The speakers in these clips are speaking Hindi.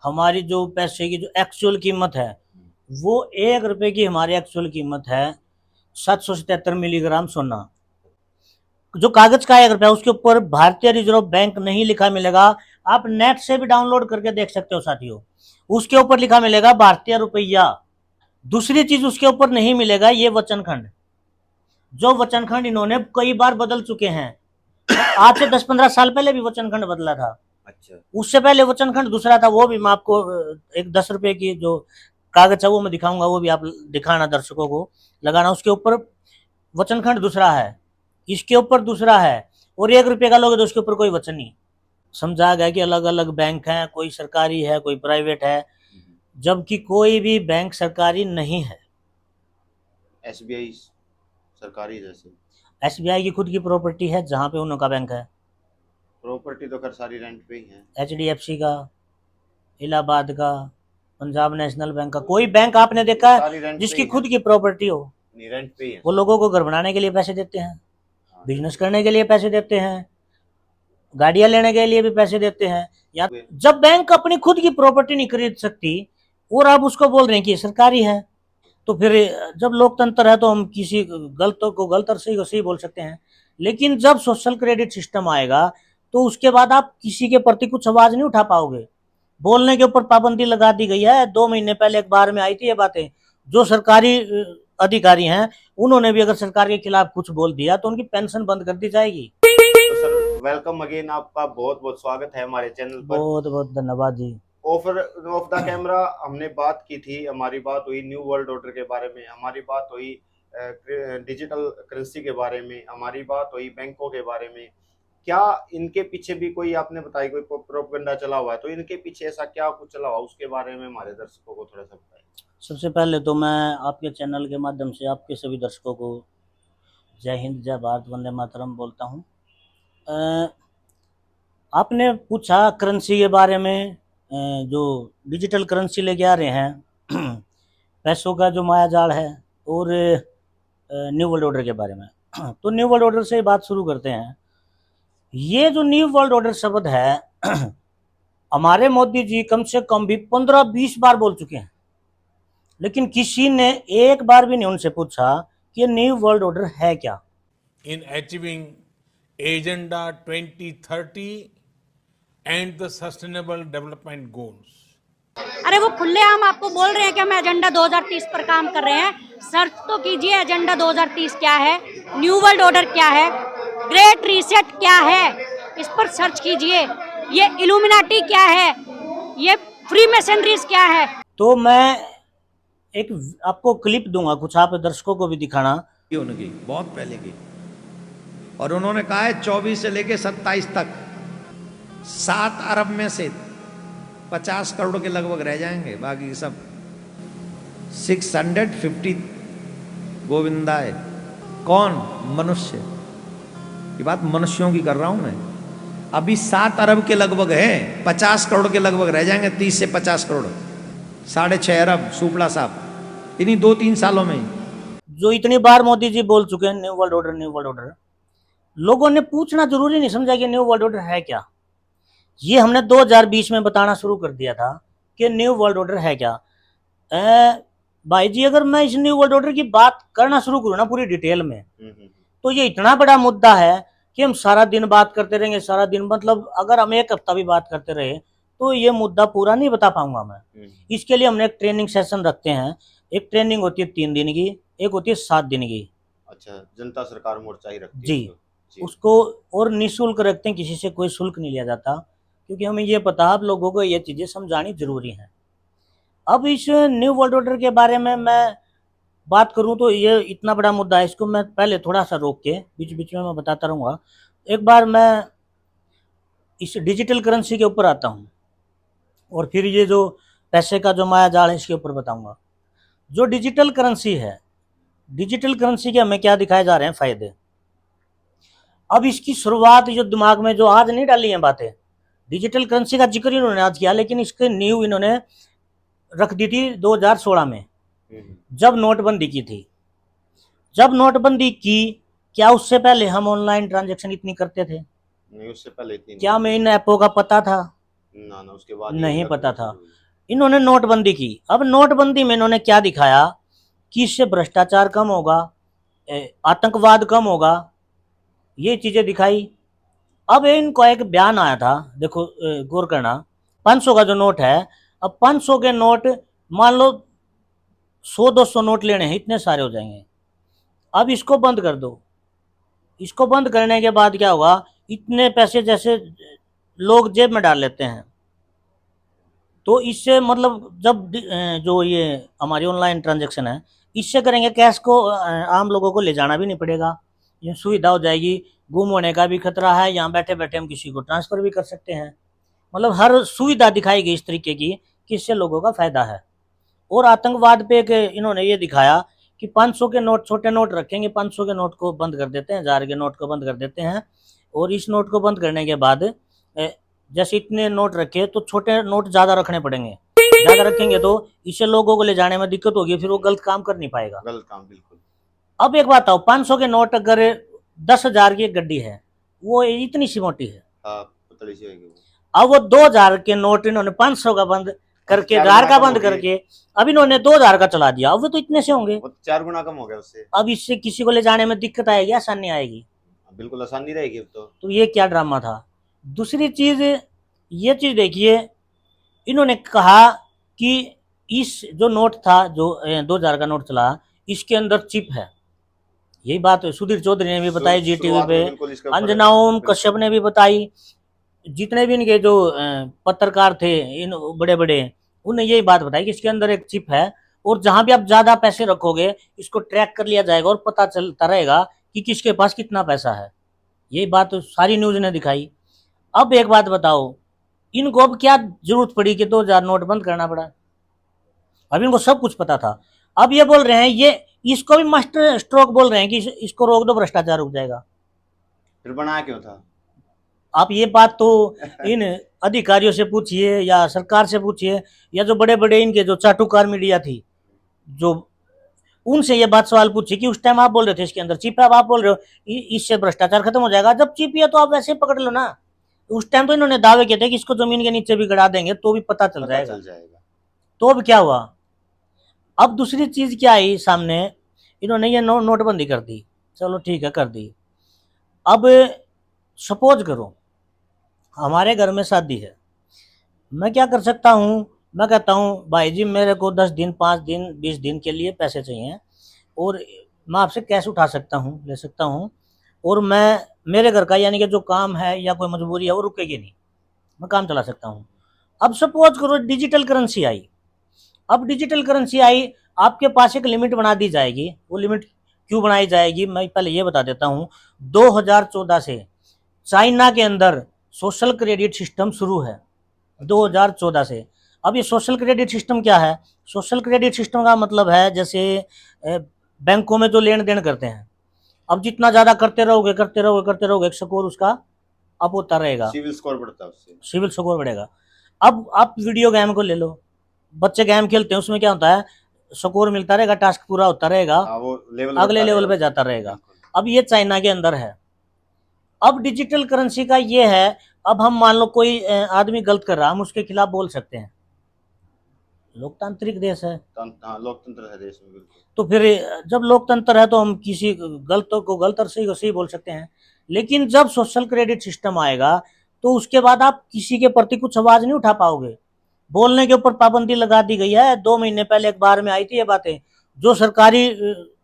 हमारी जो पैसे की जो एक्चुअल कीमत है वो 1 रुपए की हमारी एक्चुअल कीमत है 777 मिलीग्राम सोना। जो कागज का 1 रुपया उसके ऊपर भारतीय रिजर्व बैंक नहीं लिखा मिलेगा। आप नेट से भी डाउनलोड करके देख सकते हो साथियों। उसके ऊपर लिखा मिलेगा भारतीय रुपया। दूसरी चीज उसके ऊपर नहीं मिलेगा ये वचनखंड। जो वचनखंड इन्होंने कई बार बदल चुके हैं। आज से 10-15 साल पहले भी वचनखंड बदला था। अच्छा, उससे पहले वचनखंड दूसरा था। वो भी मैं आपको एक 10 रुपए की जो कागज है वो मैं दिखाऊंगा। वो भी आप दिखाना दर्शकों को लगाना। उसके ऊपर वचनखंड दूसरा है, इसके ऊपर दूसरा है, और 1 रुपए का लोगे तो उसके ऊपर कोई वचन नहीं। समझा गया कि अलग अलग बैंक हैं, कोई सरकारी है कोई प्राइवेट है, जबकि कोई भी बैंक सरकारी नहीं है। एसबीआई सरकारी जैसे। एसबीआई की खुद की प्रॉपर्टी है जहां पे उनका बैंक है। प्रॉपर्टी तो खैर सारी रेंट पे ही है। एचडीएफसी का, इलाहाबाद का, पंजाब नेशनल बैंक का, कोई बैंक आपने देखा है सारी रेंट पे जिसकी ही है। खुद की प्रॉपर्टी हो? नहीं, रेंट पे ही है वो सब। लोगों को घर बनाने के लिए पैसे देते हैं, हाँ, बिजनेस करने के लिए पैसे देते हैं, गाड़ियां लेने के लिए भी पैसे देते हैं। या जब बैंक अपनी खुद की प्रॉपर्टी नहीं खरीद सकती और आप उसको बोल रहे हैं कि ये सरकारी है, तो फिर जब लोकतंत्र है तो हम किसी गलत को गलत और सही को सही बोल सकते हैं। लेकिन जब सोशल क्रेडिट सिस्टम आएगा तो उसके बाद आप किसी के प्रति कुछ आवाज नहीं उठा पाओगे। बोलने के ऊपर पाबंदी लगा दी गई है। 2 महीने पहले अखबार में आई थी ये बातें। जो सरकारी अधिकारी हैं उन्होंने भी अगर सरकार के खिलाफ कुछ बोल दिया तो उनकी पेंशन बंद कर दी जाएगी। तो सर वेलकम अगेन, आपका बहुत बहुत स्वागत है हमारे चैनल पर। बहुत बहुत धन्यवाद जी। ऑफर ऑफ द कैमरा हमने बात की थी, हमारी बात हुई न्यू वर्ल्ड ऑर्डर के बारे में, हमारी बात हुई डिजिटल करेंसी के बारे में, हमारी बात हुई बैंकों के बारे में। क्या इनके पीछे भी कोई आपने बताई कोई प्रोपगंडा चला हुआ है? तो इनके पीछे ऐसा क्या कुछ चला हुआ उसके बारे में हमारे दर्शकों को थोड़ा सा बताएं। सबसे पहले तो मैं आपके चैनल के माध्यम से आपके सभी दर्शकों को जय हिंद, जय भारत, वंदे मातरम बोलता हूँ। आपने पूछा करेंसी के बारे में, जो डिजिटल करेंसी लेके आ रहे हैं पैसों का जो माया जाल है, और न्यू वर्ल्ड ऑर्डर के बारे में। तो न्यू वर्ल्ड ऑर्डर से बात शुरू करते हैं। ये जो न्यू वर्ल्ड ऑर्डर शब्द है हमारे मोदी जी कम से कम भी 15-20 बार बोल चुके हैं, लेकिन किसी ने एक बार भी नहीं उनसे पूछा कि न्यू वर्ल्ड ऑर्डर है क्या। in achieving Agenda 2030 and the Sustainable Development Goals. अरे वो खुलेआम आपको बोल रहे हैं कि हम एजेंडा 2030 पर काम कर रहे हैं। सर्च तो कीजिए एजेंडा 2030 क्या है, न्यू वर्ल्ड ऑर्डर क्या है, ग्रेट रीसेट क्या है, इस पर सर्च कीजिए। ये इल्यूमिनाटी क्या है, ये फ्री मैसनरीज क्या है। तो मैं एक आपको क्लिप दूंगा, कुछ आप दर्शकों को भी दिखाना। उनकी बहुत पहले की, और उन्होंने कहा है 24 से लेके 27 तक 7 अरब में से 50 करोड़ के लगभग रह जाएंगे, बाकी सब 650 गोविंदा है। कौन? मनुष्य। ये बात मनुष्यों की कर रहा हूं मैं। अभी 7 अरब के लगभग है, 50 करोड़ के लगभग रह जाएंगे, 30 से 50 करोड़, 6.5 अरब सुपला साहब इन्हीं 2-3 सालों में। जो इतनी बार मोदी जी बोल चुके हैं new world order, new world order, लोगों ने पूछना जरूरी नहीं समझा कि न्यू वर्ल्ड ऑर्डर है क्या। ये हमने 2020 में बताना शुरू कर दिया था कि न्यू वर्ल्ड ऑर्डर है क्या। भाई जी, अगर मैं इस न्यू वर्ल्ड ऑर्डर की बात करना शुरू करूँ ना पूरी डिटेल में, तो ये इतना बड़ा मुद्दा है कि हम सारा दिन बात करते रहेंगे। सारा दिन मतलब अगर हम 1 हफ्ता भी बात करते रहे तो ये मुद्दा पूरा नहीं बता पाऊंगा मैं। इसके लिए हमने एक ट्रेनिंग सेशन रखते हैं। एक ट्रेनिंग होती है 3 दिन की, एक होती है 7 दिन की। अच्छा, जनता सरकार मोर्चा ही रखती है जी, उसको और निःशुल्क रखते हैं, किसी से कोई शुल्क नहीं लिया जाता, क्योंकि हमें ये पता है आप लोगों को ये चीजें समझानी जरूरी है। अब इस न्यू वर्ल्ड ऑर्डर के बारे में मैं बात करूं तो ये इतना बड़ा मुद्दा है, इसको मैं पहले थोड़ा सा रोक के बीच बीच में मैं बताता रहूंगा। एक बार मैं इस डिजिटल करेंसी के ऊपर आता हूं और फिर ये जो पैसे का जो माया जाल है इसके ऊपर बताऊंगा। जो डिजिटल करेंसी है, डिजिटल करेंसी के हमें क्या दिखाए जा रहे हैं फायदे। अब इसकी शुरुआत जो दिमाग में जो आज नहीं डाली है बातें, डिजिटल करेंसी का जिक्र इन्होंने आज किया, लेकिन इसके नींव इन्होंने रख दी थी 2016 में, जब नोटबंदी की थी। जब नोटबंदी की, क्या उससे पहले हम ऑनलाइन ट्रांजैक्शन इतनी करते थे? नहीं, उससे पहले इतनी क्या हमें इन ऐपों का पता था? ना ना उसके बाद नहीं ये पता था। शुरू हुई। इन्होंने नोटबंदी की। अब नोटबंदी में इन्होंने क्या दिखाया कि इससे भ्रष्टाचार कम होगा, आतंकवाद कम होगा, ये चीजें दिखाई। अब इनको एक बयान आया था, देखो गौर करना, 500 का जो नोट है, अब 500 के नोट मान लो 100-200 नोट लेने हैं, इतने सारे हो जाएंगे। अब इसको बंद कर दो। इसको बंद करने के बाद क्या होगा, इतने पैसे जैसे लोग जेब में डाल लेते हैं। तो इससे मतलब जब जो ये हमारी ऑनलाइन ट्रांजैक्शन है, इससे करेंगे, कैश को आम लोगों को ले जाना भी नहीं पड़ेगा, ये सुविधा हो जाएगी। गुम होने का भी खतरा है, यहाँ बैठे बैठे हम किसी को ट्रांसफर भी कर सकते हैं। मतलब हर सुविधा दिखाई गई इस तरीके की कि इससे लोगों का फायदा है। और आतंकवाद पे एक इन्होंने ये दिखाया कि 500 के नोट, छोटे नोट रखेंगे, 500 के नोट को बंद कर देते हैं, 1000 के नोट को बंद कर देते हैं। और इस नोट को बंद करने के बाद जैसे इतने नोट रखे तो छोटे नोट ज़्यादा रखने पड़ेंगे, ज़्यादा रखेंगे तो इससे लोगों को ले जाने में दिक्कत होगी, फिर वो गलत काम कर नहीं पाएगा। गलत काम बिल्कुल। अब एक बात आओ, 500 के नोट अगर 10,000 की एक गड्डी है, वो इतनी सी मोटी है, हाँ पतली सी होगी वो। अब वो 2,000 के नोट इन्होंने 500 का बंद करके, चार 1000 गुना का कम बंद हो गई। करके अब इन्होंने 2,000 का चला दिया। अब वो तो इतने से होंगे। वो 4 गुना कम हो गया उससे। अब इससे किसी को ले जाने में दिक्कत आएगी, आसानी आएगी? बिल्कुल आसानी रहेगी अब तो। ये क्या ड्रामा था। दूसरी चीज, ये चीज देखिए, इन्होंने कहा कि इस जो नोट था, जो 2,000 का नोट चला, इसके अंदर चिप है। यही बात सुधीर चौधरी ने भी बताई जी टीवी शुरुआत पे, में बिल्कुल इसके ऊपर अंजना ओम बिल्कुल। कश्यप ने भी बताई, जितने भी इनके जो पत्रकार थे इन बड़े बड़े, उन्हें यही बात बताई कि इसके अंदर एक चिप है, और जहां भी आप ज्यादा पैसे रखोगे इसको ट्रैक कर लिया जाएगा और पता चलता रहेगा कि किसके पास कितना पैसा है। यही बात सारी न्यूज ने दिखाई। अब एक बात बताओ, इनको अब क्या जरूरत पड़ी कि 2,000 नोट बंद करना पड़ा? अब इनको सब कुछ पता था। अब ये बोल रहे हैं, ये इसको भी मास्टर स्ट्रोक बोल रहे हैं कि इसको रोक दो, भ्रष्टाचार रुक जाएगा। फिर बनाया क्यों था? आप ये बात तो इन अधिकारियों से पूछिए या सरकार से पूछिए, या जो बड़े बड़े इनके जो चाटुकार मीडिया थी, जो उनसे ये बात सवाल पूछिए कि उस टाइम आप बोल रहे थे इसके अंदर चिप है, अब आप बोल रहे हो इससे भ्रष्टाचार खत्म हो जाएगा। जब चिप है तो आप वैसे पकड़ लो ना। उस टाइम तो इन्होंने दावे किए थे कि इसको जमीन के नीचे भी गड़ा देंगे तो भी पता चल जाएगा। तो अब क्या हुआ? अब दूसरी चीज क्या आई सामने, इन्होंने ये नोटबंदी कर दी, चलो ठीक है कर दी। अब सपोज करो हमारे घर में शादी है, मैं क्या कर सकता हूँ, मैं कहता हूँ भाई जी मेरे को 10 दिन 5 दिन 20 दिन के लिए पैसे चाहिए, और मैं आपसे कैश उठा सकता हूँ, ले सकता हूँ, और मैं मेरे घर का यानी कि जो काम है या कोई मजबूरी है वो रुकेगी नहीं, मैं काम चला सकता हूँ। अब सपोज करो डिजिटल करेंसी आई। अब डिजिटल करेंसी आई, आपके पास एक लिमिट बना दी जाएगी। वो लिमिट क्यों बनाई जाएगी, मैं पहले ये बता देता हूँ। 2014 से चाइना के अंदर सोशल क्रेडिट सिस्टम शुरू है, 2014 से। अब ये सोशल क्रेडिट सिस्टम क्या है? सोशल क्रेडिट सिस्टम का मतलब है जैसे बैंकों में जो लेन देन करते हैं, अब जितना ज्यादा करते रहोगे करते रहोगे करते रहोगे, एक स्कोर उसका अप होता रहेगा, सिविल स्कोर बढ़ता है उससे। सिविल स्कोर बढ़ेगा। अब आप वीडियो गेम को ले लो, बच्चे गेम खेलते हैं, उसमें क्या होता है, स्कोर मिलता रहेगा, टास्क पूरा होता रहेगा, वो लेवल अगले लेवल पे जाता रहेगा। अब ये चाइना के अंदर है। अब डिजिटल करेंसी का ये है, अब हम मान लो कोई आदमी गलत कर रहा, हम उसके खिलाफ बोल सकते हैं, लोकतांत्रिक देश है। लोकतंत्र है देश में बिल्कुल। तो फिर जब लोकतंत्र है तो हम किसी गलत को गलत और सही को सही बोल सकते हैं। लेकिन जब सोशल क्रेडिट सिस्टम आएगा तो उसके बाद आप किसी के प्रति कुछ आवाज नहीं उठा पाओगे, बोलने के ऊपर पाबंदी लगा दी गई है। 2 महीने पहले अखबार में आई थी ये बातें। जो सरकारी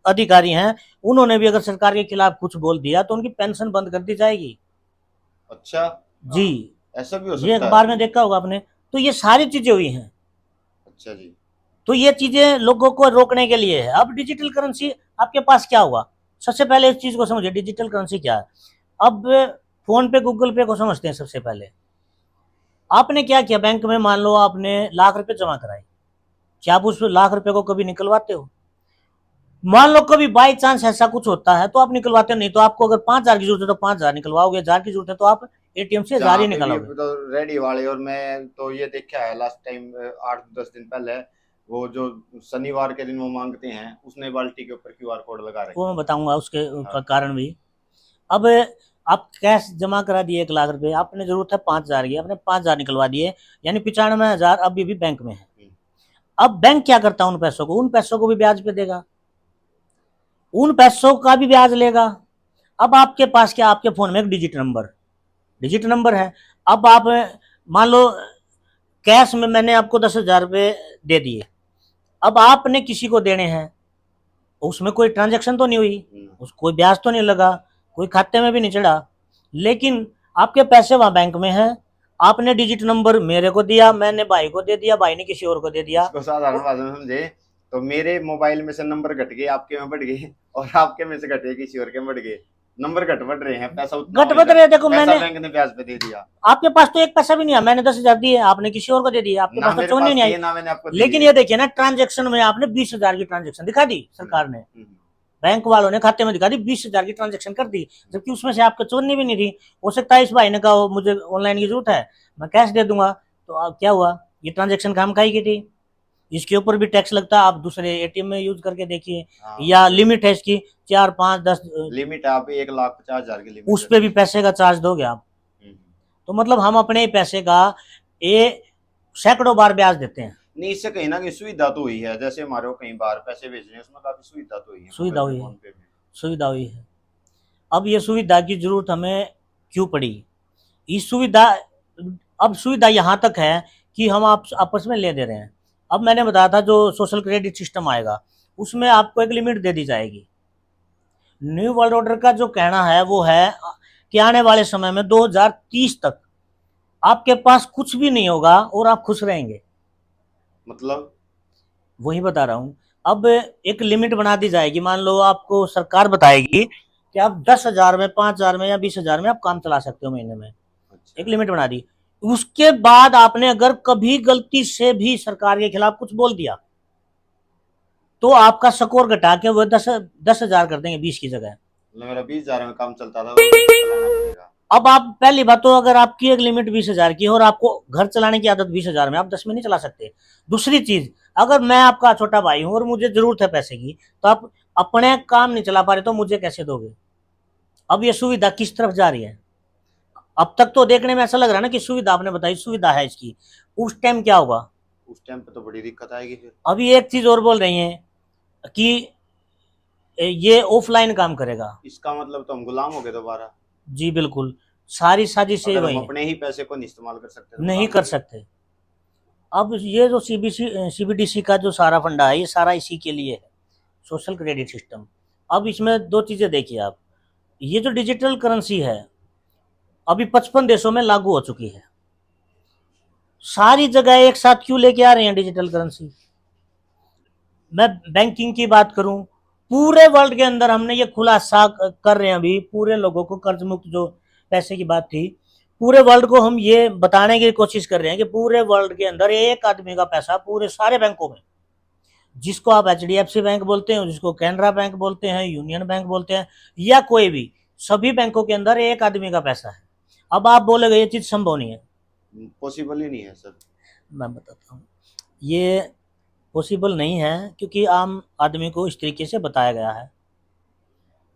अधिकारी हैं उन्होंने भी अगर सरकार के खिलाफ कुछ बोल दिया तो उनकी पेंशन बंद कर दी जाएगी। अच्छा जी, ऐसा भी हो सकता ये है? अखबार में देखा होगा आपने। तो ये सारी चीजें हुई हैं। अच्छा जी। तो ये चीजें लोगों को रोकने के लिए है। अब डिजिटल करेंसी आपके पास क्या हुआ, सबसे पहले इस चीज को समझिए, डिजिटल करेंसी क्या है। अब फोन पे गूगल पे को समझते हैं। सबसे पहले आपने क्या किया, बैंक में मान लो आपने लाख रुपए जमा कराए, क्या आप उस लाख रुपए को कभी निकलवाते हो? मान लो कभी बाई चांस ऐसा कुछ होता है तो आप निकलवाते हो, नहीं तो आपको अगर 5,000 की जरूरत है तो 5,000 निकलवाओगे, 1,000 की जरूरत है तो आप एटीएम से 1,000 ही निकालोगे। तो रेडी वाले, और मैं तो ये देखा है लास्ट टाइम 8-10 दिन पहले, वो जो शनिवार के दिन वो मांगते हैं, उसने बाल्टी के ऊपर क्यूआर कोड लगा रखा है। वो मैं बताऊंगा उसके हाँ। कारण भी। अब आप कैश जमा करा दिए 1 लाख रुपए, आपने जरूरत है 5,000 की, आपने 5,000 निकलवा दिए, यानी 95,000 अभी भी बैंक में है। अब बैंक क्या करता है उन पैसों को, उन पैसों को भी ब्याज पे देगा, उन पैसों का भी ब्याज लेगा। अब आपके पास क्या, आपके फोन में एक डिजिट नंबर है। अब आप मान लो कैश में मैंने आपको 10,000 रुपए दे दिए, अब आपने किसी को देने हैं, उसमें कोई ट्रांजैक्शन तो नहीं हुई, उसको कोई ब्याज तो नहीं लगा, कोई खाते में भी नहीं चढ़ा, लेकिन आपके पैसे वहां बैंक में हैं, आपने डिजिट नंबर मेरे को दिया, मैंने भाई को दे दिया, भाई ने किसी और को दे दिया। इसको साधारण भाषा में समझे तो मेरे मोबाइल में से नंबर घट गए, आपके में बढ़ गए, और आपके में से घटे किसी और के बढ़ गए, नंबर घट बढ़ रहे हैं, पैसा उतना घट बढ़ रहे हैं। देखो पैसा मैंने बैंक ने ब्याज पे दे दिया, आपके पास तो एक पैसा भी नहीं है, मैंने 10,000 दिए, आपने किसी और को दे दिया, आपके ना पास तो मेरे चोरी पास नहीं आई। दिए, ना मैंने आपको दिए। लेकिन ये देखिए ना, ट्रांजेक्शन में आपने 20,000 की ट्रांजेक्शन दिखा दी सरकार ने, बैंक वालों ने खाते में दिखा दी, 20,000 की ट्रांजेक्शन कर दी, जबकि उसमें से आपको चोरनी भी नहीं थी। हो सकता है इस भाई ने कहा मुझे ऑनलाइन की जरूरत है, मैं कैश दे दूंगा, तो अब क्या हुआ, ये ट्रांजेक्शन काम खाई की थी, इसके ऊपर भी टैक्स लगता है। आप दूसरे एटीएम में यूज करके देखिए, या लिमिट है इसकी 4, 5, 10 लिमिट है, आप 1,50,000 की लिमिट, उस पे भी पैसे का चार्ज दोगे आप। तो मतलब हम अपने ही पैसे का ये सैकड़ों बार ब्याज देते हैं। नहीं, इससे कहीं ना कहीं सुविधा तो हुई है, जैसे हमारे को कहीं बाहर पैसे भेजने हैं, उसमें काफी सुविधा तो हुई है, सुविधा हुई है। फोन पे में। सुविधा हुई है। अब ये सुविधा की जरूरत हमें क्यों पड़ी, इस सुविधा, अब सुविधा यहाँ तक है कि हम आप आपस में ले दे रहे हैं। अब मैंने बताया था जो सोशल क्रेडिट सिस्टम आएगा, उसमें आपको एक लिमिट दे दी जाएगी। न्यू वर्ल्ड ऑर्डर का जो कहना है वो है कि आने वाले समय में 2030 तक आपके पास कुछ भी नहीं होगा और आप खुश रहेंगे। मतलब वही बता रहा हूं। अब एक लिमिट बना दी जाएगी, मान लो आपको सरकार बताएगी कि आप 10,000 में, 5,000 में या 20,000 में आप काम चला सकते हो महीने में, एक लिमिट बना दी। उसके बाद आपने अगर कभी गलती से भी सरकार के खिलाफ कुछ बोल दिया तो आपका स्कोर घटा के वो 10,000 कर देंगे 20 की जगह। मेरा 20,000 में काम चलता था, वो चलाना पड़ेगा। अब आप पहली बात तो अगर आपकी एक लिमिट 20,000 की है और आपको घर चलाने की आदत 20,000 में, आप 10 में नहीं चला सकते। दूसरी चीज, अगर मैं आपका छोटा भाई हूं और मुझे जरूरत है पैसे की, तो आप अपने काम नहीं चला पा रहे तो मुझे कैसे दोगे। अब ये सुविधा किस तरफ जा रही है, अब तक तो देखने में ऐसा लग रहा है ना कि सुविधा आपने बताई, सुविधा है इसकी, उस टाइम क्या होगा, उस टाइम पे तो बड़ी दिक्कत आएगी फिर। अभी एक चीज और बोल रही है कि ये ऑफलाइन काम करेगा। इसका मतलब तो हम गुलाम हो गए दोबारा। जी बिल्कुल, सारी साजिशें अगर वही हम है, अपने ही पैसे को नहीं इस्तेमाल कर सकते तो नहीं काम कर करें। सकते। अब ये जो सीबीडीसी का जो सारा फंडा है, ये सारा इसी के लिए है, सोशल क्रेडिट सिस्टम। अब इसमें दो चीजें देखिए आप, ये जो डिजिटल करेंसी है अभी 55 देशों में लागू हो चुकी है। सारी जगह एक साथ क्यों लेके आ रहे हैं डिजिटल करेंसी। मैं बैंकिंग की बात करूं, पूरे वर्ल्ड के अंदर हमने ये खुलासा कर रहे हैं अभी, पूरे लोगों को कर्ज मुक्त जो पैसे की बात थी, पूरे वर्ल्ड को हम ये बताने की कोशिश कर रहे हैं कि पूरे वर्ल्ड के अंदर एक आदमी का पैसा पूरे सारे बैंकों में, जिसको आप HDFC बैंक बोलते हैं, जिसको कैनरा बैंक बोलते हैं, यूनियन बैंक बोलते हैं, या कोई भी, सभी बैंकों के अंदर एक आदमी का पैसा है। अब आप बोलेगे ये चीज संभव नहीं है, पॉसिबल ही नहीं है सर। मैं बताता हूँ, ये पॉसिबल नहीं है क्योंकि आम आदमी को इस तरीके से बताया गया है,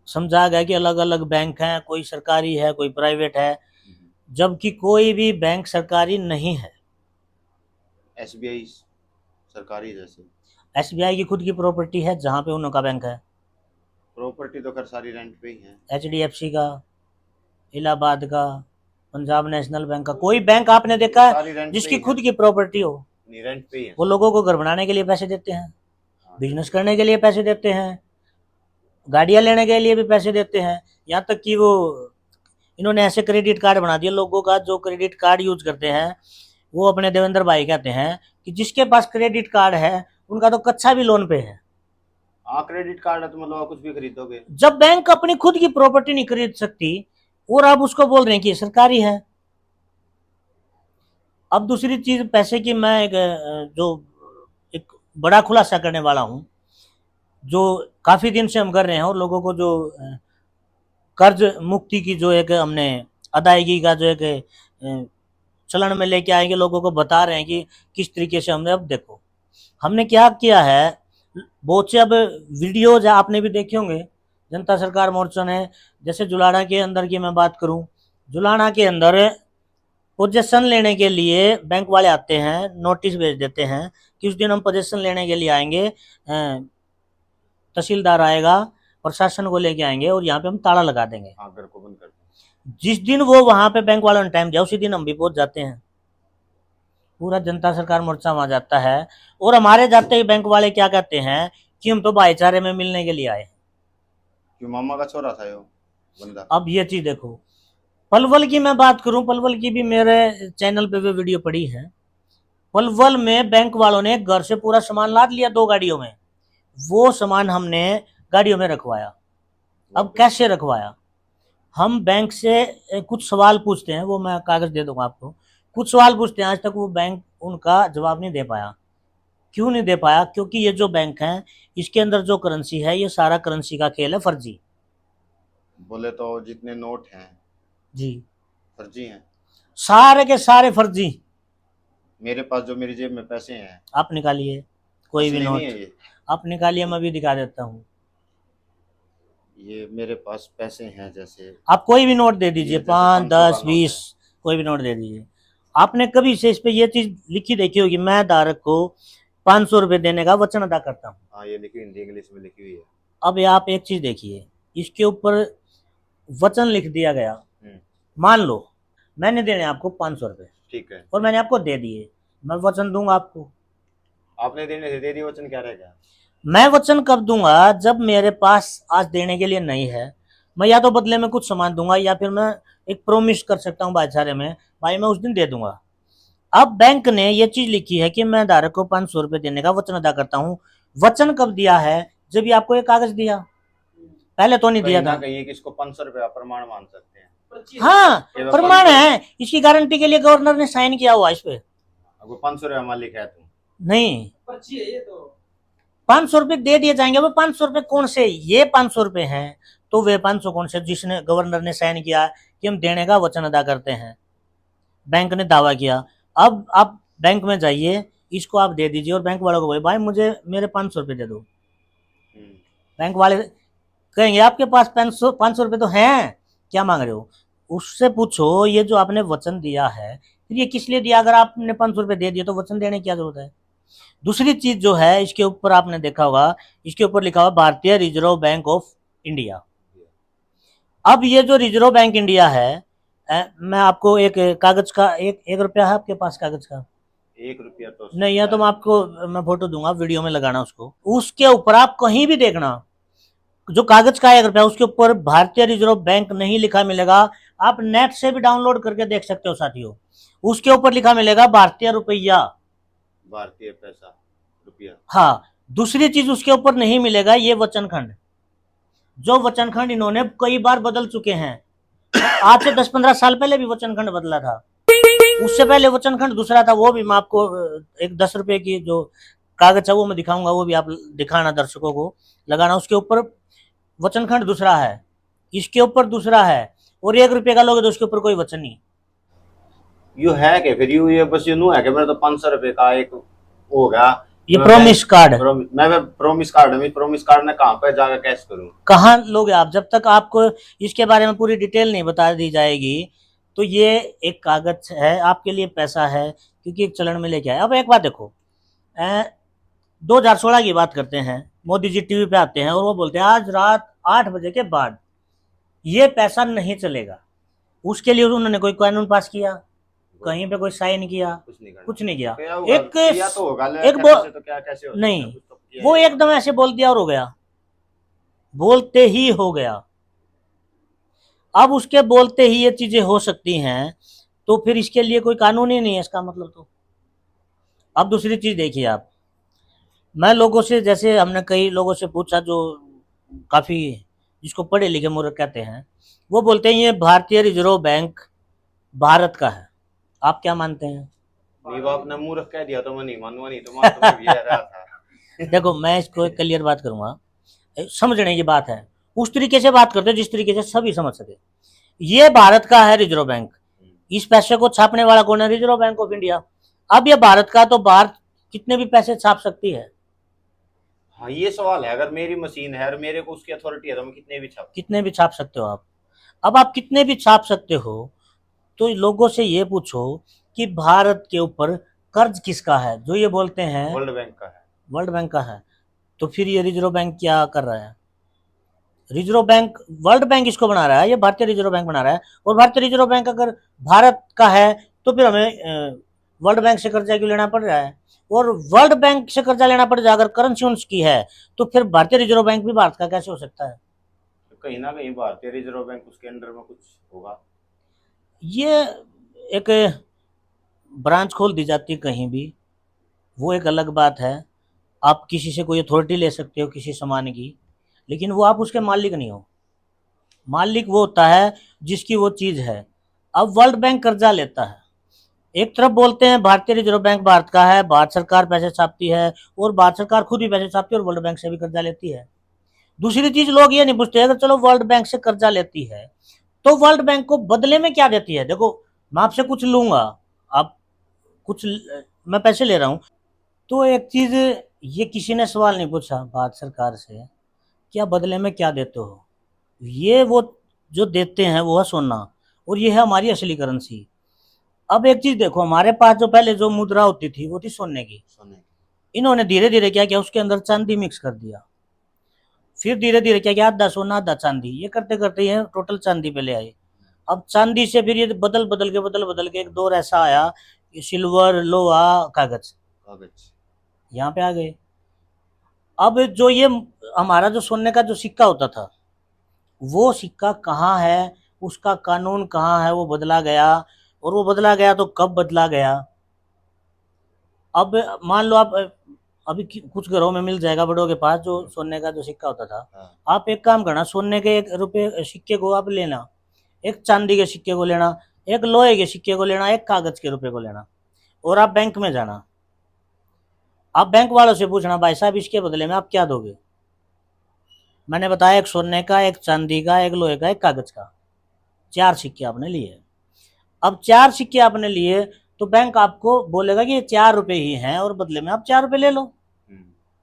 समझाया गया कि अलग अलग बैंक हैं, कोई सरकारी है कोई प्राइवेट है, जबकि कोई भी बैंक सरकारी नहीं है। SBI सरकारी, जैसे SBI की खुद की प्रॉपर्टी है जहाँ पे उनका बैंक है, प्रॉपर्टी तो खैर सारी रेंट पे ही है। HDFC का, इलाहाबाद का, पंजाब नेशनल बैंक का, कोई बैंक आपने देखा सारी है रेंट जिसकी पे ही खुद है। की प्रॉपर्टी हो। नहीं, रेंट पे ही है। वो लोगों को घर बनाने के लिए पैसे देते हैं, बिजनेस करने के लिए पैसे देते हैं, गाड़ियां लेने के लिए भी पैसे देते हैं, यहाँ तक कि वो इन्होंने ऐसे क्रेडिट कार्ड बना दिए लोगों का, जो क्रेडिट कार्ड यूज करते हैं वो अपने देवेंद्र भाई कहते हैं कि जिसके पास क्रेडिट कार्ड है उनका तो कच्चा भी लोन पे है। हाँ, क्रेडिट कार्ड है तो मतलब आप कुछ भी खरीदोगे। जब बैंक अपनी खुद की प्रॉपर्टी नहीं खरीद सकती और आप उसको बोल रहे हैं कि ये सरकारी है। अब दूसरी चीज पैसे की, मैं एक बड़ा खुलासा करने वाला हूं जो काफी दिन से हम कर रहे हैं, और लोगों को जो कर्ज मुक्ति की जो एक हमने अदायगी का जो एक चलन में लेके आएंगे, लोगों को बता रहे हैं कि किस तरीके से हमने, अब देखो हमने क्या किया है, बहुत से अब वीडियोज आपने भी देखे होंगे, जनता सरकार मोर्चा ने, जैसे जुलाना के अंदर की मैं बात करूं, जुलाना के अंदर पोजीशन लेने के लिए बैंक वाले आते हैं, नोटिस भेज देते हैं कि उस दिन हम पोजीशन लेने के लिए आएंगे, तहसीलदार आएगा, प्रशासन को लेके आएंगे और यहाँ पे हम ताला लगा देंगे। हाँ, घर को बंद कर दें। जिस दिन वो वहां पे बैंक वालों ने टाइम दिया उसी दिन हम भी पहुंच जाते हैं। पूरा जनता सरकार मोर्चा वहां जाता है और हमारे जाते ही बैंक वाले क्या कहते हैं कि हम तो भाईचारे में मिलने के लिए आए। क्यों, मामा का छोरा था यो बंदा? अब ये चीज देखो, पलवल की मैं बात करूं, पलवल की भी मेरे चैनल पे भी वीडियो पड़ी है। पलवल में बैंक वालों ने घर से पूरा सामान लाद लिया 2 गाड़ियों में, वो सामान हमने गाड़ियों में रखवाया। अब कैसे रखवाया, हम बैंक से कुछ सवाल पूछते हैं, वो मैं कागज दे दूंगा आपको, कुछ सवाल पूछते हैं, आज तक वो बैंक उनका जवाब नहीं दे पाया। क्यों नहीं दे पाया? क्योंकि ये जो बैंक है इसके अंदर जो करेंसी है ये सारा करेंसी का खेल है फर्जी। बोले तो जितने नोट हैं जी, फर्जी हैं, सारे के सारे फर्जी। मेरे पास जो मेरी जेब में पैसे हैं आप निकालिए कोई भी असली नोट, नहीं है ये। आप निकालिए, मैं भी दिखा देता हूँ। ये मेरे पास पैसे हैं, जैसे आप कोई भी नोट दे दीजिए, जैसे 5, 500 का 10, नोट 20, कोई भी नोट दे दीजिए। आपने कभी से इस पे ये चीज लिखी देखी होगी, मैं धारक को 500 रुपए देने का वचन अदा करता हूँ। हाँ, ये लिखी हिंदी इंग्लिश में लिखी हुई है। अब ये आप एक चीज देखिए, इसके ऊपर वचन लिख दिया गया। हम्म, मान लो मैंने देने आपको 500 रुपए ठीक है, और मैंने आपको दे दिए, मैं वचन दूंगा आपको। आपने देने से दे दिया, वचन क्या रहेगा? मैं वचन कब दूंगा? जब मेरे पास आज देने के लिए नहीं है, मैं या तो बदले में कुछ सामान दूंगा या फिर मैं एक प्रोमिस कर सकता हूँ भाईचारे में, भाई मैं उस दिन दे दूंगा। अब बैंक ने ये चीज लिखी है कि मैं धारक को 500 रुपए देने का वचन अदा करता हूँ। वचन कब दिया है? जब ये आपको एक कागज दिया, पहले तो नहीं दिया कहीं ना था। कहीं किसको 500 रुपया प्रमाण मान सकते हैं। हाँ, ये मैं प्रमाण है, इसकी गारंटी के लिए गवर्नर ने साइन किया हुआ इस पे। आपको 500 रुपया मालिक है तुम? नहीं, 500 रुपए दे दिए जाएंगे। वो 500 रुपए कौन से? ये 500 रुपए हैं तो वे 500 कौन से जिसने गवर्नर ने साइन किया कि हम देने का वचन अदा करते हैं, बैंक ने दावा किया। अब आप बैंक में जाइए, इसको आप दे दीजिए और बैंक वालों को बोले भाई मुझे मेरे 500 रुपए दे दो। बैंक वाले कहेंगे आपके पास 500 रुपए तो हैं, क्या मांग रहे हो? उससे पूछो ये जो आपने वचन दिया है फिर ये किस लिए दिया? अगर आपने 500 रुपए दे दिए तो वचन देने की क्या जरूरत है? दूसरी चीज जो है, इसके ऊपर आपने देखा होगा, इसके ऊपर लिखा हुआ भारतीय रिजर्व बैंक ऑफ इंडिया। अब ये जो रिजर्व बैंक इंडिया है, मैं आपको एक कागज का, एक रुपया है आपके पास कागज का? 1 रुपया तो नहीं है तो मैं आपको मैं फोटो दूंगा, वीडियो में लगाना उसको। उसके ऊपर आप कहीं भी देखना, जो कागज का 1 रुपया उसके ऊपर भारतीय रिजर्व बैंक नहीं लिखा मिलेगा। आप नेट से भी डाउनलोड करके देख सकते हो साथियों, उसके ऊपर लिखा मिलेगा भारतीय रुपया, भारतीय पैसा, रुपया। हाँ, दूसरी चीज उसके ऊपर नहीं मिलेगा ये वचनखंड, जो वचनखंड इन्होंने कई बार बदल चुके हैं। आज से 10-15 साल पहले भी वचनखंड बदला था, उससे पहले वचनखंड दूसरा था। वो भी मैं आपको एक 10 रुपए की जो कागज है वो मैं दिखाऊंगा, वो भी आप दिखाना दर्शकों को, लगाना। उसके ऊपर वचनखंड दूसरा है, इसके ऊपर दूसरा है, और 1 रुपये का लोगे तो उसके ऊपर कोई वचन नहीं। यू है कि फिर यू ये बस यू नो है कि मेरा तो 500 रुपए का एक होगा, ये प्रोमिस कार्ड। मैं प्रोमिस कार्ड है, प्रोमिस कार्ड ने कहाँ पे जाकर कैश करूँ? कहाँ लोगे आप? जब तक आपको इसके बारे में पूरी डिटेल नहीं बता दी जाएगी तो ये एक कागज है, आपके लिए पैसा है, क्योंकि एक चलन में लेके आए। अब एक बात देखो, 2016 की बात करते हैं, मोदी जी टीवी पे आते हैं और वो बोलते हैं आज रात 8 बजे के बाद ये पैसा नहीं चलेगा। उसके लिए उन्होंने कोई कानून पास किया? कहीं पे कोई साइन किया? कुछ नहीं किया। एक तो होगा, एक तो क्या कैसे हो नहीं, सकता है? वो एकदम ऐसे बोल दिया और हो गया, बोलते ही हो गया। अब उसके बोलते ही ये चीजें हो सकती हैं तो फिर इसके लिए कोई कानून ही नहीं है इसका मतलब तो। अब दूसरी चीज देखिए आप, मैं लोगों से, जैसे हमने कई लोगों से पूछा जो काफी जिसको पढ़े लिखे मूर्ख कहते हैं, वो बोलते हैं ये भारतीय रिजर्व बैंक भारत का है। आप क्या मानते हैं? नहीं, आपने मूर्ख कह दिया तो मैं नहीं मानूंगा, नहीं तो मैं भी रहा था। देखो मैं इसको एक क्लियर बात करूंगा, समझने की बात है, उस तरीके से बात करते हैं जिस तरीके से सभी समझ सके। ये भारत का है रिजर्व बैंक, इस पैसे को छापने वाला कौन है? Reserve bank of India. अब ये भारत का, तो भारत कितने भी पैसे छाप सकती है। हाँ, ये सवाल है, अगर मेरी मशीन है और मेरे को उसकी अथॉरिटी है तो मैं कितने भी छाप। कितने भी छाप सकते हो आप। अब आप कितने भी छाप सकते हो, तो लोगों से ये पूछो कि भारत के ऊपर कर्ज किसका है, जो ये बोलते हैं वर्ल्ड बैंक का है। वर्ल्ड बैंक का है। तो फिर ये रिजर्व बैंक क्या कर रहा है? रिजर्व बैंक, वर्ल्ड बैंक इसको बना रहा है, ये भारतीय रिजर्व बैंक बना रहा है। और भारतीय रिजर्व बैंक अगर भारत का है तो फिर हमें वर्ल्ड बैंक से कर्जा क्यों लेना पड़ रहा है? और वर्ल्ड बैंक से कर्जा लेना पड़ जाए अगर करेंसी उसकी है, तो फिर भारतीय रिजर्व बैंक भी भारत का कैसे हो सकता है? तो कहीं ना कहीं भारतीय रिजर्व बैंक उसके अंडर में कुछ होगा। ये एक ब्रांच खोल दी जाती है कहीं भी, वो एक अलग बात है। आप किसी से कोई अथॉरिटी ले सकते हो किसी सामान की, लेकिन वो आप उसके मालिक नहीं हो। मालिक वो होता है जिसकी वो चीज है। अब वर्ल्ड बैंक कर्जा लेता है, एक तरफ बोलते हैं भारतीय रिजर्व बैंक भारत का है, भारत सरकार पैसे छापती है, और भारत सरकार खुद भी पैसे छापती है और वर्ल्ड बैंक से भी कर्जा लेती है। दूसरी चीज लोग ये नहीं पूछते, अगर चलो वर्ल्ड बैंक से कर्जा लेती है तो वर्ल्ड बैंक को बदले में क्या देती है? देखो, मैं आपसे कुछ लूंगा, आप कुछ, मैं पैसे ले रहा हूं, तो एक चीज ये किसी ने सवाल नहीं पूछा भारत सरकार से, क्या बदले में क्या देते हो? ये वो जो देते हैं वो है सोना, और ये है हमारी असली करेंसी। अब एक चीज देखो, हमारे पास जो पहले जो मुद्रा होती थी वो थी सोने की। सोने की। इन्होंने धीरे धीरे क्या किया, उसके अंदर चांदी मिक्स कर दिया। फिर धीरे धीरे क्या किया, आधा सोना आधा चांदी, ये करते करते ये टोटल चांदी पे ले आए। अब चांदी से फिर ये बदल बदल के एक दौर ऐसा आया कि सिल्वर, लोहा, कागज, कागज। यहाँ पे आ गए। अब जो ये हमारा जो सोने का जो सिक्का होता था, वो सिक्का कहाँ है, उसका कानून कहाँ है, वो बदला गया। और वो बदला गया तो कब बदला गया? अब मान लो आप अभी कुछ घरों में मिल जाएगा बड़ों के पास जो सोने का जो सिक्का होता था। हाँ। आप एक काम करना, सोने के 1 रुपये सिक्के को आप लेना, एक चांदी के सिक्के को लेना, एक लोहे के सिक्के को लेना, एक कागज के रुपए को लेना, और आप बैंक में जाना। आप बैंक वालों से पूछना, भाई साहब इसके बदले में आप क्या दोगे? मैंने बताया, एक सोने का, एक चांदी का, एक लोहे का, एक कागज का, 4 सिक्के आपने लिए। अब 4 सिक्के आपने लिए तो बैंक आपको बोलेगा कि ये 4 रुपए ही हैं और बदले में आप 4 रुपए ले लो,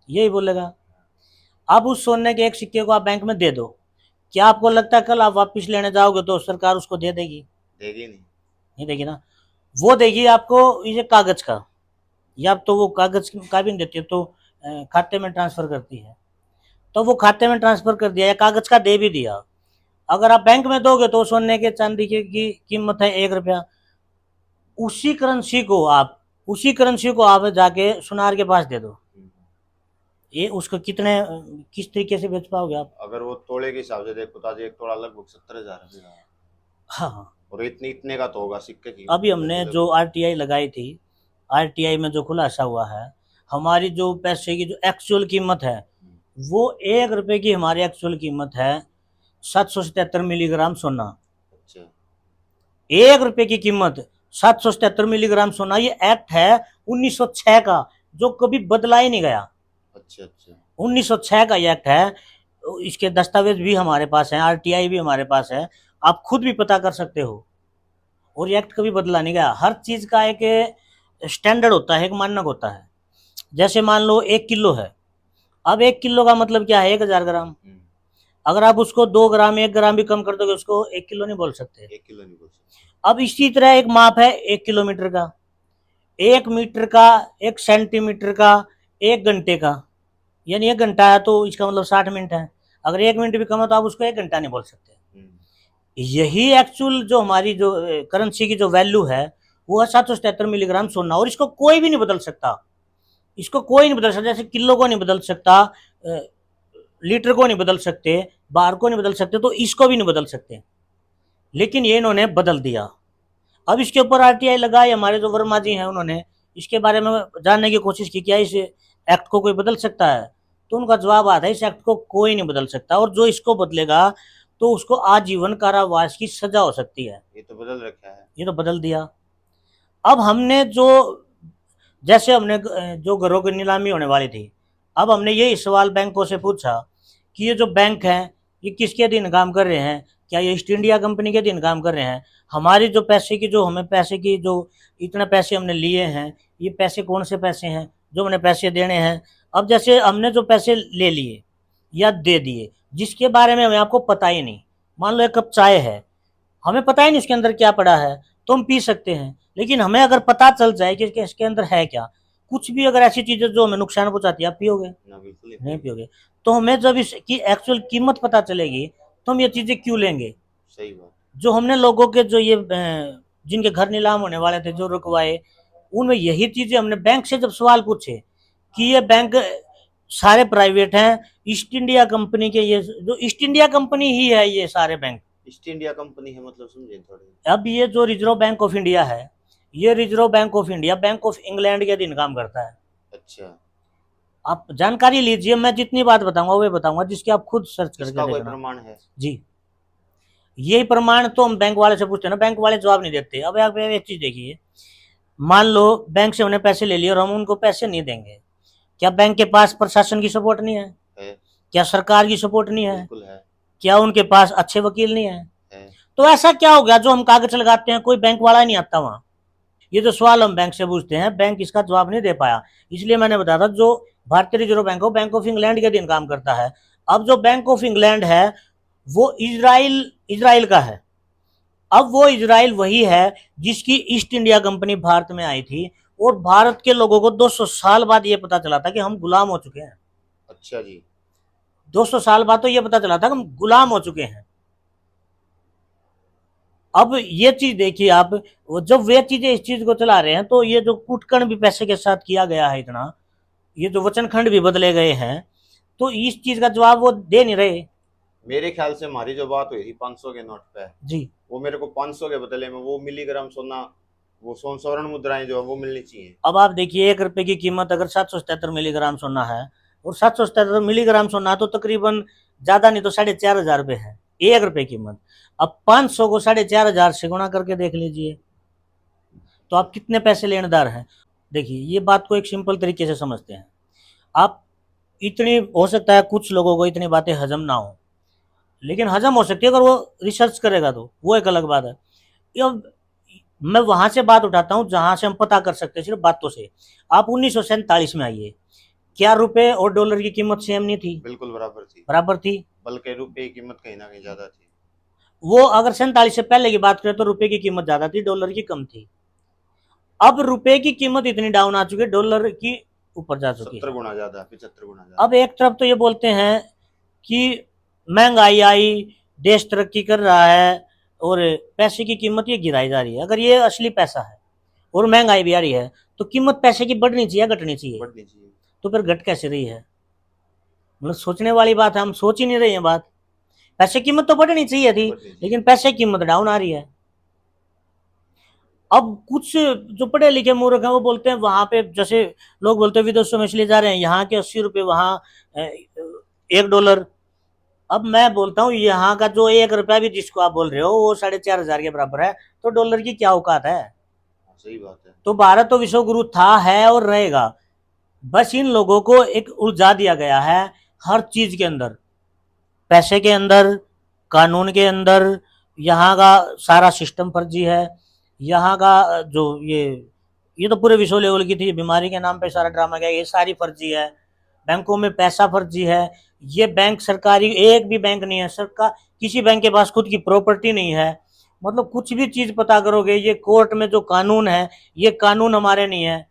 यही बोलेगा। अब उस सोने के एक सिक्के को आप बैंक में दे दो, क्या आपको लगता है कल आप वापस लेने जाओगे तो सरकार उसको दे देगी? देगी नहीं देगी ना। वो देगी आपको ये कागज का, या तो वो कागज का भी नहीं देती, तो खाते में ट्रांसफर करती है। तो वो खाते में ट्रांसफर कर दिया या कागज का दे भी दिया, अगर आप बैंक में दोगे तो सोने के चांदी की कीमत है 1 रुपया। उसी करेंसी को आप जाके सुनार के पास दे दो, ये उसको किस तरीके से बेच पाओगे आप? अगर वो तोड़े के हिसाब से देखो तो आज एक तोड़ा लगभग 70,000 रुपये का है। हाँ, और इतने का तो होगा सिक्के की। अभी हमने जो आरटीआई लगाई थी, आरटीआई में जो खुलासा हुआ है, हमारी जो पैसे की जो एक्चुअल कीमत है, वो 1 रुपए की हमारी एक्चुअल कीमत है 777 मिलीग्राम सोना। अच्छा। 1 रुपए की कीमत 777 मिलीग्राम सोना। ये एक्ट है 1906 का, जो कभी बदला ही नहीं गया। अच्छा अच्छा। 1906 का ये एक्ट है, इसके दस्तावेज भी हमारे पास हैं, आरटीआई भी हमारे पास है, आप खुद भी पता कर सकते हो। और ये एक्ट कभी बदला नहीं गया। हर चीज का एक स्टैंडर्ड होता है, एक मानक होता है। जैसे मान लो 1 किलो है, अब 1 किलो का मतलब क्या है, 1000 ग्राम। अगर आप उसको 2 ग्राम 1 ग्राम भी कम कर दोगे, उसको 1 किलो नहीं बोल सकते। 1 किलो नहीं बोल सकते। अब इसी तरह एक माप है 1 किलोमीटर का, 1 मीटर का, 1 सेंटीमीटर का, 1 घंटे का। यानी 1 घंटा है तो इसका मतलब 60 मिनट है। अगर 1 मिनट भी कम है तो आप उसको 1 घंटा नहीं बोल सकते। यही एक्चुअल जो हमारी जो करेंसी की जो वैल्यू है, वो है 777 मिलीग्राम सोना। और इसको कोई भी नहीं बदल सकता, इसको कोई नहीं बदल सकता। जैसे किलो को नहीं बदल सकता, लीटर को नहीं बदल सकते, बार को नहीं बदल सकते, तो इसको भी नहीं बदल सकते। लेकिन ये इन्होंने बदल दिया। अब इसके ऊपर आरटीआई लगाए, हमारे जो वर्मा जी हैं उन्होंने इसके बारे में जानने की कोशिश की, क्या इस एक्ट को कोई बदल सकता है? तो उनका जवाब आता है, इस एक्ट को कोई नहीं बदल सकता, और जो इसको बदलेगा तो उसको आजीवन कारावास की सजा हो सकती है। ये तो बदल रखा है, ये तो बदल दिया। अब हमने जैसे हमने जो घरों की नीलामी होने वाली थी, अब हमने यही सवाल बैंकों से पूछा कि ये जो बैंक हैं ये किसके अधीन काम कर रहे हैं? क्या ये ईस्ट इंडिया कंपनी के अधीन काम कर रहे हैं? हमारी जो पैसे की जो हमें पैसे की जो इतने पैसे हमने लिए हैं, ये पैसे कौन से पैसे हैं जो हमने पैसे देने हैं? अब जैसे हमने जो पैसे ले लिए या दे दिए, जिसके बारे में हमें आपको पता ही नहीं, मान लो एक कप चाय है, हमें पता ही नहीं उसके अंदर क्या पड़ा है, तो हम पी सकते हैं। लेकिन हमें अगर पता चल जाए कि इसके अंदर है क्या, कुछ भी अगर ऐसी चीजें जो हमें नुकसान पहुंचाती है, आप पियोगे? ना बिल्कुल नहीं पियोगे। तो हमें जब इसकी एक्चुअल कीमत पता चलेगी तो हम ये चीजें क्यों लेंगे? सही बात। जो हमने लोगों के जो ये जिनके घर नीलाम होने वाले थे जो रुकवाए, उनमें यही चीजें हमने बैंक से जब सवाल पूछे कि ये बैंक सारे प्राइवेट हैं, ईस्ट इंडिया कंपनी के, ये जो ईस्ट इंडिया कंपनी ही है ये सारे बैंक। ईस्ट इंडिया कंपनी है मतलब समझे थोड़े। अब ये जो रिजर्व बैंक ऑफ इंडिया है, ये reserve bank of India bank of England के अधीन काम करता है। अच्छा, आप जानकारी लीजिए, मैं जितनी बात बताऊंगा वो बताऊंगा जिसकी आप खुद सर्च करके इसका कोई देखना। प्रमाण है? जी, यही प्रमाण तो हम बैंक वाले से पूछते हैं ना, बैंक वाले जवाब नहीं देते। अब आप एक चीज देखिए, मान लो बैंक से हमने पैसे ले लिए और हम उनको पैसे नहीं देंगे, क्या बैंक के पास प्रशासन की सपोर्ट नहीं है? है। क्या सरकार की सपोर्ट नहीं है? बिल्कुल है। क्या उनके पास अच्छे वकील नहीं है? है। तो ऐसा क्या हो गया जो हम कागज लगाते हैं कोई बैंक वाला नहीं आता वहां? ये जो सवाल हम बैंक से पूछते हैं, बैंक इसका जवाब नहीं दे पाया। इसलिए मैंने बताया था, जो भारतीय रिजर्व बैंक हो, बैंक ऑफ इंग्लैंड के अधीन काम करता है। अब जो बैंक ऑफ इंग्लैंड है वो इजराइल का है। अब वो इजराइल वही है जिसकी ईस्ट इंडिया कंपनी भारत में आई थी, और भारत के लोगों को 200 साल बाद ये पता चला था कि हम गुलाम हो चुके हैं। अच्छा जी। 200 साल बाद तो ये पता चला था कि हम गुलाम हो चुके हैं। अब ये चीज देखिए आप, जब वे चीजें इस चीज को चला रहे हैं, तो ये जो कुटकन भी पैसे के साथ किया गया है इतना, ये जो वचनखंड भी बदले गए हैं, तो इस चीज का जवाब वो दे नहीं रहे। मेरे ख्याल से हमारी जो बात हुई थी 500 के नोट पे, जी, वो मेरे को 500 के बदले में वो मिलीग्राम सोना, वो स्वर्ण मुद्राएं जो है वो मिलनी चाहिए। अब आप देखिए, 1 रुपए की कीमत अगर 777 मिलीग्राम सोना है, और 777 मिलीग्राम सोना तो तकरीबन ज्यादा नहीं तो 4,500 है 1 रुपए कीमत। अब 500 को 4,500 से गुणा करके देख लीजिए, तो आप कितने पैसे लेनदार हैं। देखिए, ये बात को एक सिंपल तरीके से समझते हैं आप। इतनी हो सकता है कुछ लोगों को इतनी बातें हजम ना हो, लेकिन हजम हो सकती है अगर वो रिसर्च करेगा, तो वो एक अलग बात है। अब मैं वहां से बात उठाता हूं जहां से हम पता कर सकते हैं सिर्फ बातों से। आप 1947 में आइए, क्या रुपए और डॉलर की कीमत सेम नहीं थी? बिल्कुल बराबर थी। बराबर थी। बल्कि रुपए की कीमत कहीं ना कहीं ज्यादा थी। वो अगर 47 से पहले की बात करें तो रुपए की कीमत ज्यादा थी, डॉलर की कम थी। अब रुपए की कीमत इतनी डाउन आ चुकी है, डॉलर की ऊपर जा चुकी 70 है। गुना ज्यादा, 75 गुना ज्यादा। अब एक तरफ तो ये बोलते हैं कि महंगाई आई, देश तरक्की कर रहा है और पैसे की कीमत ये गिराई जा रही है। अगर ये असली पैसा है और महंगाई भी आ रही है, तो कीमत पैसे की बढ़नी चाहिए, घटनी चाहिए? बढ़नी चाहिए। तो फिर घट कैसे रही है? मतलब सोचने वाली बात है, हम सोच ही नहीं रहे हैं बात। पैसे की कीमत तो बढ़नी चाहिए थी, लेकिन पैसे की कीमत डाउन आ रही है। अब कुछ जो पढ़े लिखे मूर्ख हैं वो बोलते हैं वहां पे, जैसे लोग बोलते हैं विदेशों में इसलिए जा रहे हैं, यहाँ के 80 रुपए, वहां $1। अब मैं बोलता हूँ यहाँ का जो 1 रुपया भी जिसको आप बोल रहे हो वो 4,500 के बराबर है, तो डॉलर की क्या औकात है? सही बात है। तो भारत तो विश्व गुरु था, है और रहेगा। बस इन लोगों को एक उलझा दिया गया है हर चीज के अंदर, पैसे के अंदर, कानून के अंदर। यहाँ का सारा सिस्टम फर्जी है। यहाँ का जो ये तो पूरे विश्व लेवल की थी, बीमारी के नाम पे सारा ड्रामा गया, ये सारी फर्जी है। बैंकों में पैसा फर्जी है। ये बैंक सरकारी एक भी बैंक नहीं है, सरकार किसी बैंक के पास खुद की प्रॉपर्टी नहीं है। मतलब कुछ भी चीज पता करोगे, ये कोर्ट में जो कानून है, ये कानून हमारे नहीं है।